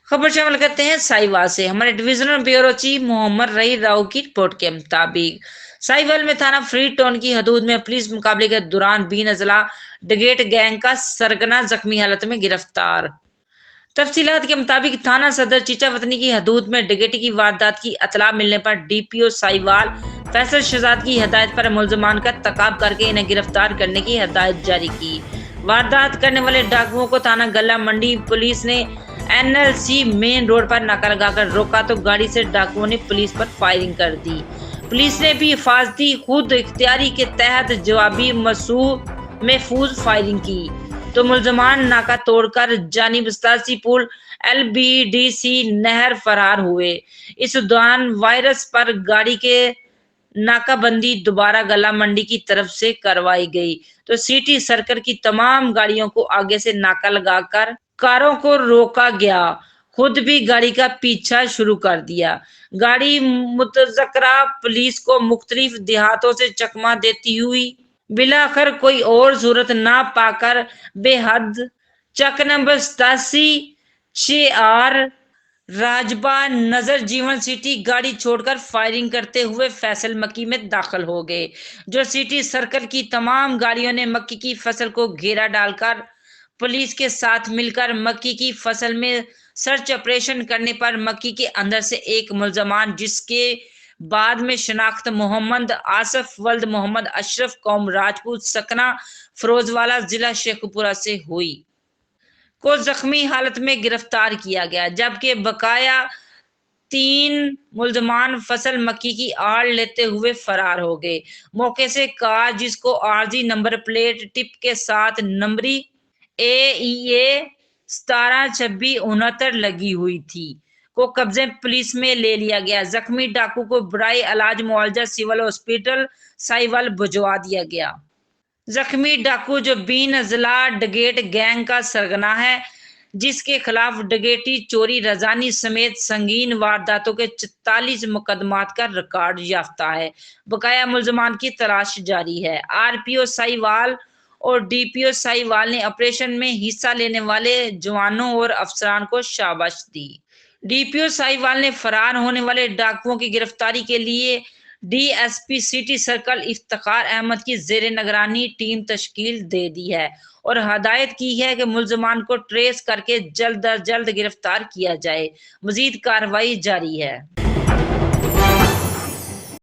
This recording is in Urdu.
خبر شامل کرتے ہیں سائیوال سے۔ ہمارے ڈویژنل بیورو چیف محمد رئی راؤ کی رپورٹ کے مطابق سائیوال میں تھانہ فری ٹاؤن کی حدود میں پولیس مقابلے کے دوران 20 اضلاع ڈگیٹ گینگ کا سرگنا زخمی حالت میں گرفتار۔ تفصیلات کے مطابق تھانہ صدر چیچا وطنی کی حدود میں ڈکیتی کی واردات کی اطلاع ملنے پر ڈی پی او سائیوال فیصل شہزاد کی ہدایت پر ملزمان کا تعاقب کر کے انہیں گرفتار کرنے کی ہدایت جاری کی۔ واردات کرنے والے ڈاکوؤں کو تھانہ گلہ منڈی پولیس نے NLC مین روڈ پر ناکہ لگا کر روکا تو گاڑی سے ڈاکوؤں نے پولیس پر فائرنگ کر دی۔ پولیس نے بھی حفاظتی خود اختیاری کے تحت جوابی محفوظ فائرنگ کی تو ملزمان ناکہ توڑ کر جانب ستاسی پل LBDC نہر فرار ہوئے۔ اس دوران وائرس پر گاڑی کے ناکہ بندی دوبارہ گلہ منڈی کی طرف سے کروائی گئی تو سٹی سرکل کی تمام گاڑیوں کو آگے سے ناکہ لگا کر کاروں کو روکا گیا، خود بھی گاڑی کا پیچھا شروع کر دیا۔ گاڑی متذکرہ پولیس کو مختلف دیہاتوں سے چکما دیتی ہوئی بالآخر کوئی اور صورت نہ پا کر بے حد چک نمبر 87 6R راجبا نظر جیون سٹی گاڑی چھوڑ کر فائرنگ کرتے ہوئے فیصل مکی میں داخل ہو گئے، جو سٹی سرکل کی تمام گاڑیوں نے مکی کی فصل کو گھیرا ڈال کر پولیس کے ساتھ مل کر مکی کی فصل میں سرچ آپریشن کرنے پر مکی کے اندر سے ایک ملزمان جس کے بعد میں شناخت محمد آصف ولد محمد اشرف قوم راجپوت سکنہ فروزوالا ضلع شیخوپورہ سے ہوئی کو زخمی حالت میں گرفتار کیا گیا، جبکہ بقایا 3 ملزمان فصل مکی کی آڑ لیتے ہوئے فرار ہو گئے۔ موقع سے کار جس کو عارضی نمبر پلیٹ ٹپ کے ساتھ نمبری AEA 172669 لگی ہوئی تھی کو قبضے پولیس میں لے لیا گیا۔ زخمی ڈاکو کو برائے علاج معالجہ سول ہاسپٹل سائیوال بھجوا دیا گیا۔ زخمی ڈاکو جو 20 اضلاع ڈگیٹ گینگ کا سرگنا ہے، جس کے خلاف ڈکیتی، چوری، رزانی سمیت سنگین وارداتوں کے 44 مقدمات کا ریکارڈ یافتہ ہے۔ بقایا ملزمان کی تلاش جاری ہے۔ RPO سائیوال اور DPO سائیوال نے آپریشن میں حصہ لینے والے جوانوں اور افسران کو شاباشی دی۔ DPO سائیوال نے فرار ہونے والے ڈاکوؤں کی گرفتاری کے لیے DSP city circle Iftikhar Ahmed کی زیر نگرانی ٹیم تشکیل دے دی ہے اور ہدایت کی ہے کہ ملزمان کو ٹریس کر کے جلد از جلد گرفتار کیا جائے۔ مزید کارروائی جاری ہے۔